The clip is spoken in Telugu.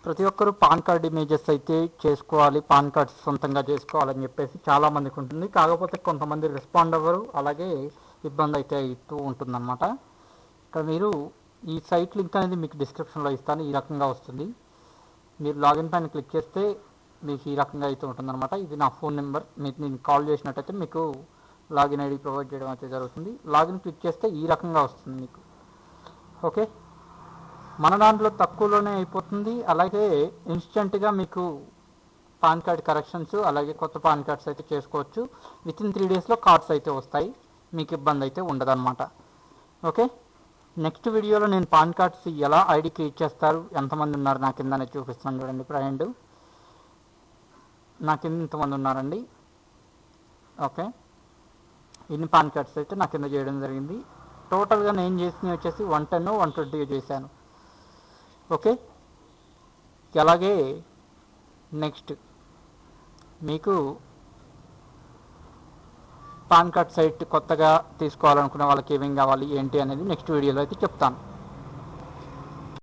ప్రతి ఒక్కరూ పాన్ కార్డ్ ఇమేజెస్ అయితే చేసుకోవాలి, పాన్ కార్డ్స్ సొంతంగా చేసుకోవాలని చెప్పేసి చాలామందికి ఉంటుంది. కాకపోతే కొంతమంది రెస్పాండ్ అవ్వరు, అలాగే ఇబ్బంది అయితే అవుతూ ఉంటుందన్నమాట. ఇక్కడ మీరు ఈ సైట్ లింక్ అనేది మీకు డిస్క్రిప్షన్లో ఇస్తాను. ఈ రకంగా వస్తుంది. మీరు లాగిన్ పైన క్లిక్ చేస్తే మీకు ఈ రకంగా అయితే ఉంటుందన్నమాట. ఇది నా ఫోన్ నెంబర్. మీకు నేను కాల్ చేసినట్టయితే మీకు లాగిన్ ఐడి ప్రొవైడ్ చేయడం అయితే జరుగుతుంది. లాగిన్ క్లిక్ చేస్తే ఈ రకంగా వస్తుంది మీకు. ఓకే, మన దాంట్లో తక్కువలోనే అయిపోతుంది. అలాగే ఇన్స్టెంట్గా మీకు పాన్ కార్డ్ కరెక్షన్స్, అలాగే కొత్త పాన్ కార్డ్స్ అయితే చేసుకోవచ్చు. వితిన్ 3 డేస్లో కార్డ్స్ అయితే వస్తాయి, మీకు ఇబ్బంది అయితే ఉండదన్నమాట. ఓకే, నెక్స్ట్ వీడియోలో నేను పాన్ కార్డ్స్ ఎలా ఐడి క్రియేట్ చేస్తారు, ఎంతమంది ఉన్నారు నా కింద అనేది చూపిస్తాను. చూడండి ఫ్రెండ్, నా కింద ఇంతమంది ఉన్నారండి. ఓకే, ఇన్ని పాన్ కార్డ్స్ అయితే నా కింద చేయడం జరిగింది. టోటల్గా నేను చేసినవి వచ్చేసి 110 120 చేశాను. ఓకే, అలాగే నెక్స్ట్ మీకు పాన్ కార్డ్ సైట్ కొత్తగా తీసుకోవాలనుకునే వాళ్ళకి ఏమేమి కావాలి ఏంటి అనేది నెక్స్ట్ వీడియోలో అయితే చెప్తాను.